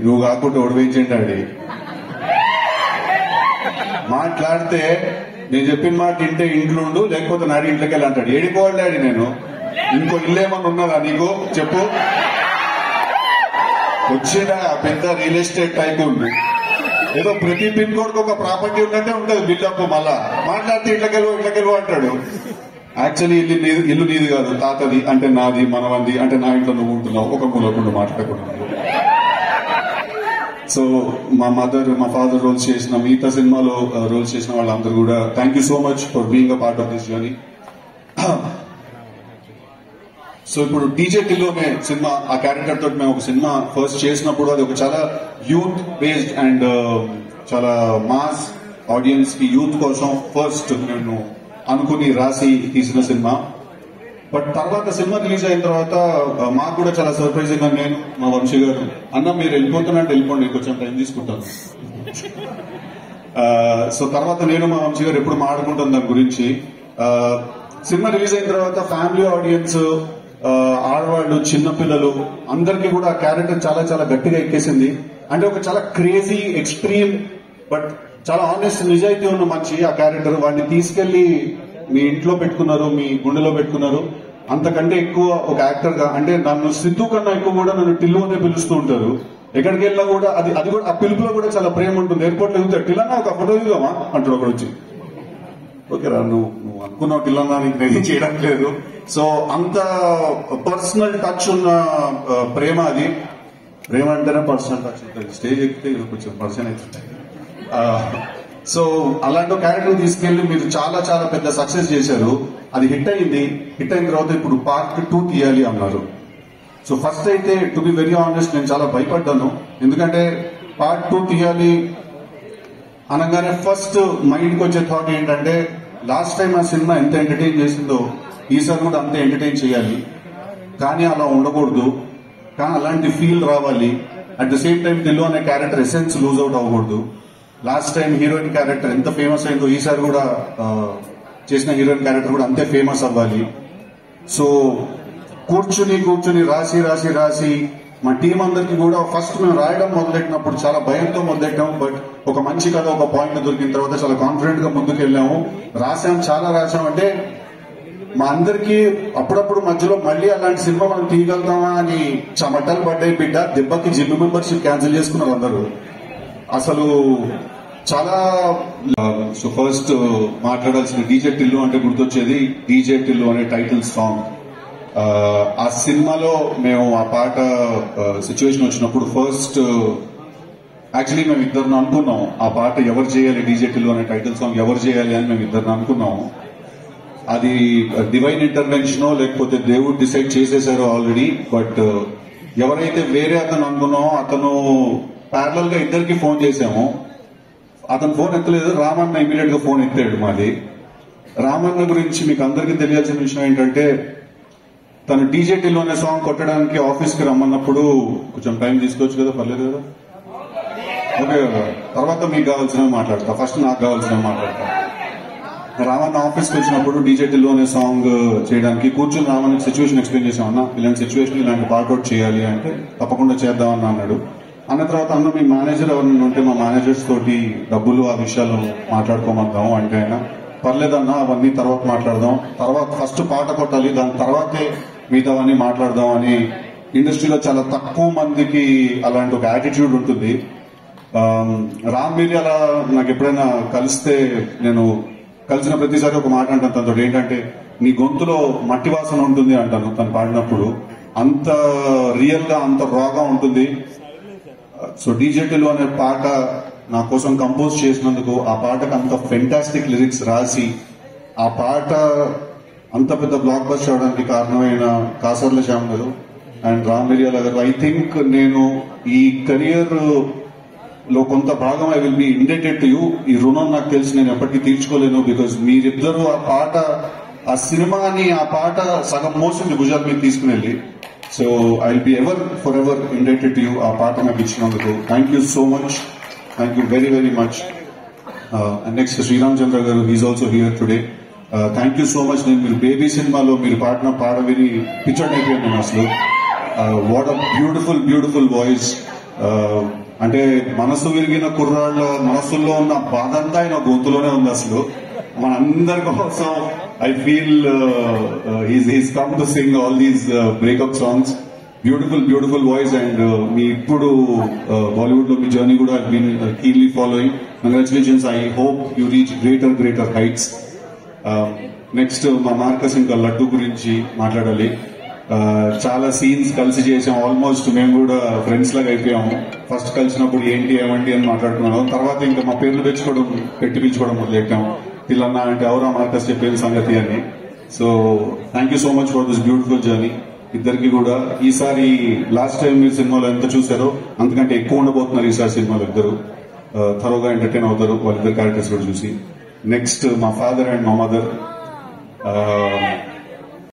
నువ్వు కాకుండా ఒడివేయించండి మాట్లాడితే నేను చెప్పిన మాట ఇంటే ఇంట్లో ఉండు, లేకపోతే నాడి ఇంట్లోకి వెళ్ళి అంటాడు. ఏడిపోవాలి డాడీ, నేను ఇంకో ఇల్లు ఏమన్నా ఉన్నదా నీకు చెప్పు? వచ్చిన పెద్ద రియల్ ఎస్టేట్ టైకూన్, ఏదో ప్రతి పిన్ కోడ్కి ఒక ప్రాపర్టీ ఉన్నట్టే ఉంటుంది బిల్డప్. మళ్ళా మాట్లాడితే ఇట్లకెళ్ళు అంటాడు. యాక్చువల్లీ ఇల్లు నీది కాదు, తాతది అంటే నాది, మనవంది అంటే నా ఇంట్లో నువ్వు ఉంటున్నావు, ఒక మూలకుండా మాట్లాడకుండా. సో మా మదర్, మా ఫాదర్ రోల్స్ చేసిన, మిగతా సినిమాలో రోల్స్ చేసిన వాళ్ళందరూ కూడా thank you so much for being a part of this journey. So ఇప్పుడు డీజే టిల్లు అనే సినిమా, ఆ క్యారెక్టర్ తోటి మేము ఒక సినిమా ఫస్ట్ చేసినప్పుడు అది ఒక చాలా యూత్ బేస్డ్ అండ్ చాలా మాస్ ఆడియన్స్ కి, యూత్ కోసం ఫస్ట్ నేను అనుకుని రాసి తీసిన సినిమా. బట్ తర్వాత సినిమా రిలీజ్ అయిన తర్వాత మాకు కూడా చాలా సర్ప్రైజింగ్ గా నేను, మా వంశీ గారు, అన్న మీరు వెళ్ళిపోతున్నట్టు వెళ్ళిపోండి, కొంచెం టైం తీసుకుంటాను. సో తర్వాత నేను, మా వంశీ గారు ఎప్పుడు మాట్లాడుకుంటాం దాని గురించి. సినిమా రిలీజ్ అయిన తర్వాత ఫ్యామిలీ ఆడియన్స్, ఆడవాళ్ళు, చిన్నపిల్లలు అందరికీ కూడా ఆ క్యారెక్టర్ చాలా చాలా గట్టిగా ఎక్కేసింది. అంటే ఒక చాలా క్రేజీ, ఎక్స్ట్రీమ్ బట్ చాలా ఆనెస్ట్, నిజాయితీ ఉన్న మనిషి ఆ క్యారెక్టర్. వాడిని తీసుకెళ్లి మీ ఇంట్లో పెట్టుకున్నారు, మీ గుండెలో పెట్టుకున్నారు. అంతకంటే ఎక్కువ ఒక యాక్టర్ గా, అంటే నన్ను సిద్ధు కన్నా ఎక్కువ కూడా నన్ను టిల్లు అనే పిలుస్తూ ఉంటారు. ఎక్కడికి వెళ్ళినా కూడా అది కూడా ఆ పిలుపులో కూడా చాలా ప్రేమ ఉంటుంది. ఎయిర్పోర్ట్ లో వెళ్తే టిల్లన్నా ఒక ఫోటో దిగామా అంటాడు ఒకడు వచ్చి. ఓకే రా, నువ్వు అనుకున్నావు టిల్లన్నా, నీకు నేను చేయడం లేదు. సో అంత పర్సనల్ టచ్ ఉన్న ప్రేమ అది. ప్రేమ అంటేనే పర్సనల్ టచ్ ఉంటుంది, స్టేజ్ ఎక్కితే కొంచెం పర్సన్ అవుతుంటాయి. సో అలాంటి క్యారెక్టర్ తీసుకెళ్లి మీరు చాలా చాలా పెద్ద సక్సెస్ చేశారు. అది హిట్ అయింది. హిట్ అయిన తర్వాత ఇప్పుడు పార్ట్ 2 తీయాలి అన్నారు. సో ఫస్ట్ అయితే టు బి వెరీ ఆనెస్ట్ నేను చాలా భయపడ్డాను. ఎందుకంటే పార్ట్ 2 తీయాలి అనగానే ఫస్ట్ మైండ్కి వచ్చే థాట్ ఏంటంటే, లాస్ట్ టైం ఆ సినిమా ఎంత ఎంటర్టైన్ చేసిందో ఈసారి కూడా అంతే ఎంటర్టైన్ చేయాలి. కానీ అలా ఉండకూడదు, కానీ అలాంటి ఫీల్ రావాలి. At the same time Tillu అనే క్యారెక్టర్ ఎసెన్స్ లూజ్ అవుట్ అవ్వకూడదు. లాస్ట్ టైం హీరోయిన్ క్యారెక్టర్ ఎంత ఫేమస్ అయిందో ఈసారి కూడా చేసిన హీరోయిన్ క్యారెక్టర్ కూడా అంతే ఫేమస్ అవ్వాలి. సో కూర్చుని రాసి మా టీం అందరికి కూడా ఫస్ట్ మేము రాయడం మొదలెట్టినప్పుడు చాలా భయంతో మొదలెట్టాము. బట్ ఒక మంచి కథ, ఒక పాయింట్ దొరికిన తర్వాత చాలా కాన్ఫిడెంట్ గా ముందుకు వెళ్ళాము. చాలా రాసామంటే మా అందరికి అప్పుడప్పుడు మధ్యలో మళ్ళీ అలాంటి సినిమా మనం తీయగలుగుతామా అని చెమటలు పడ్డాయి బిడ్డ. దెబ్బకి జిమ్ మెంబర్షిప్ క్యాన్సిల్ చేసుకున్నారు అందరూ. అసలు చాలా. సో ఫస్ట్ మాట్లాడాల్సిన డీజే టిల్లు అంటే గుర్తొచ్చేది డీజే టిల్లు అనే టైటిల్ సాంగ్. ఆ సినిమాలో మేము ఆ పాట సిచ్యువేషన్ వచ్చినప్పుడు ఫస్ట్ యాక్చువల్లీ మేము ఇద్దరు అనుకున్నాం ఆ పాట ఎవరు చేయాలి, డీజే టిల్లు అనే టైటిల్ సాంగ్ ఎవరు చేయాలి అని మేము ఇద్దరు అనుకున్నాము. అది డివైన్ ఇంటర్వెన్షనో లేకపోతే దేవుడు డిసైడ్ చేసేసారో ఆల్రెడీ. బట్ ఎవరైతే వేరే అతను అనుకున్నామో అతను ప్యారలల్ గా ఇద్దరికి ఫోన్ చేశాము. అతను ఫోన్ ఎత్తలేదు, రామన్న ఇమీడియట్ గా ఫోన్ ఎత్తాడు. మాది రామన్న గురించి మీకు అందరికీ తెలియాల్సిన విషయం ఏంటంటే, తను డీజే టిల్లు అనే సాంగ్ కొట్టడానికి ఆఫీస్ కి రమ్మన్నప్పుడు కొంచెం టైం తీసుకోవచ్చు కదా, పర్లేదు కదా, ఓకే కదా. తర్వాత మీకు కావాల్సినవి మాట్లాడతా, ఫస్ట్ నాకు కావాల్సినవి మాట్లాడతా. రామన్న ఆఫీస్ కి వచ్చినప్పుడు డీజే టిల్లు అనే సాంగ్ చేయడానికి కూర్చొని రామన్న సిచ్యువేషన్ ఎక్స్ప్లెయిన్ చేసాం. అన్న ఇలాంటి సిచ్యువేషన్ ఇలాంటి పార్ట్అవుట్ చేయాలి అంటే తప్పకుండా చేద్దామని అన్నాడు. అన్న తర్వాత అన్న మీ మేనేజర్ ఎవరైనా ఉంటే మా మేనేజర్స్ తోటి డబ్బులు ఆ విషయాలు మాట్లాడుకోమందాం అంటే, ఆయన పర్లేదన్నా అవన్నీ తర్వాత మాట్లాడదాం, తర్వాత ఫస్ట్ పాట కొట్టాలి, దాని తర్వాతే మిగతావన్నీ మాట్లాడదాం అని. ఇండస్ట్రీలో చాలా తక్కువ మందికి అలాంటి ఒక యాటిట్యూడ్ ఉంటుంది. రామ్ మిరియాల నాకు ఎప్పుడైనా కలిస్తే నేను కలిసిన ప్రతిసారి ఒక మాట అంటాను తనతో, ఏంటంటే నీ గొంతులో మట్టి వాసన ఉంటుంది అంటాను తను పాడినప్పుడు. అంత రియల్ గా, అంత రాగా ఉంటుంది. సో డీజే టిల్లు అనే పాట నా కోసం కంపోజ్ చేసినందుకు, ఆ పాటకు అంత ఫెంటాస్టిక్ లిరిక్స్ రాసి ఆ పాట అంత పెద్ద బ్లాక్ బస్టర్ అవడానికి కారణమైన కాసర్ల శ్యామ్ గారు అండ్ రామ్ మిరియాల గారు. ఐ థింక్ నేను ఈ కెరియర్ లో కొంత భాగం I will B indebted to you. ఈ రుణం నాకు తెలిసి నేను ఎప్పటికీ తీర్చుకోలేను. బికాజ్ మీరిద్దరూ ఆ పాట, ఆ సినిమాని, ఆ పాట సగం మోసింది భుజాల మీద తీసుకుని వెళ్ళి. So I will be forever indebted to you ఆ పాట నాకు ఇచ్చినందుకు. Thank you so much, thank you very very much. And next Sriram Chandra garu, he's also here today. Thank you so much. నేను మీరు బేబీ సినిమాలో మీరు పాడిన పాట విని పిచ్చర్ అయిపోయాను నేను అసలు. What a beautiful voice. అంటే మనసు విరిగిన కుర్రాళ్ళ మనసుల్లో ఉన్న బాధ అంతా ఆయన గొంతులోనే ఉంది అసలు. మనందరి కోసం I feel he's come to sing all these breakup songs. Beautiful voice. And మీ ఇప్పుడు బాలీవుడ్ లో మీ జర్నీ కూడా been keenly following. Congratulations. I hope you reach greater heights. Next మా మార్కస్ ఇంకా లడ్డు గురించి మాట్లాడాలి. చాలా సీన్స్ కలిసి చేసాం. ఆల్మోస్ట్ మేము కూడా ఫ్రెండ్స్ లాగా అయిపోయాము. ఫస్ట్ కలిసినప్పుడు ఏంటి ఏమంటి అని మాట్లాడుకున్నాం. తర్వాత ఇంకా మా పేర్లు పెట్టి పిలుచుకోవడం మొదలెట్టాము. పిల్లన్నా అంటే ఎవరా మార్కస్ చెప్పేది సంగతి అని. So thank you so much for this beautiful journey ఇద్దరికి కూడా. ఈసారి లాస్ట్ టైం మీరు సినిమాలో ఎంత చూసారో అంతకంటే ఎక్కువ ఉండబోతున్నారు ఈసారి సినిమాలో. ఇద్దరు థరోగా ఎంటర్టైన్ అవుతారు వాళ్ళిద్దరు క్యారెక్టర్స్ కూడా చూసి. నెక్స్ట్ మా ఫాదర్ అండ్ మా మదర్.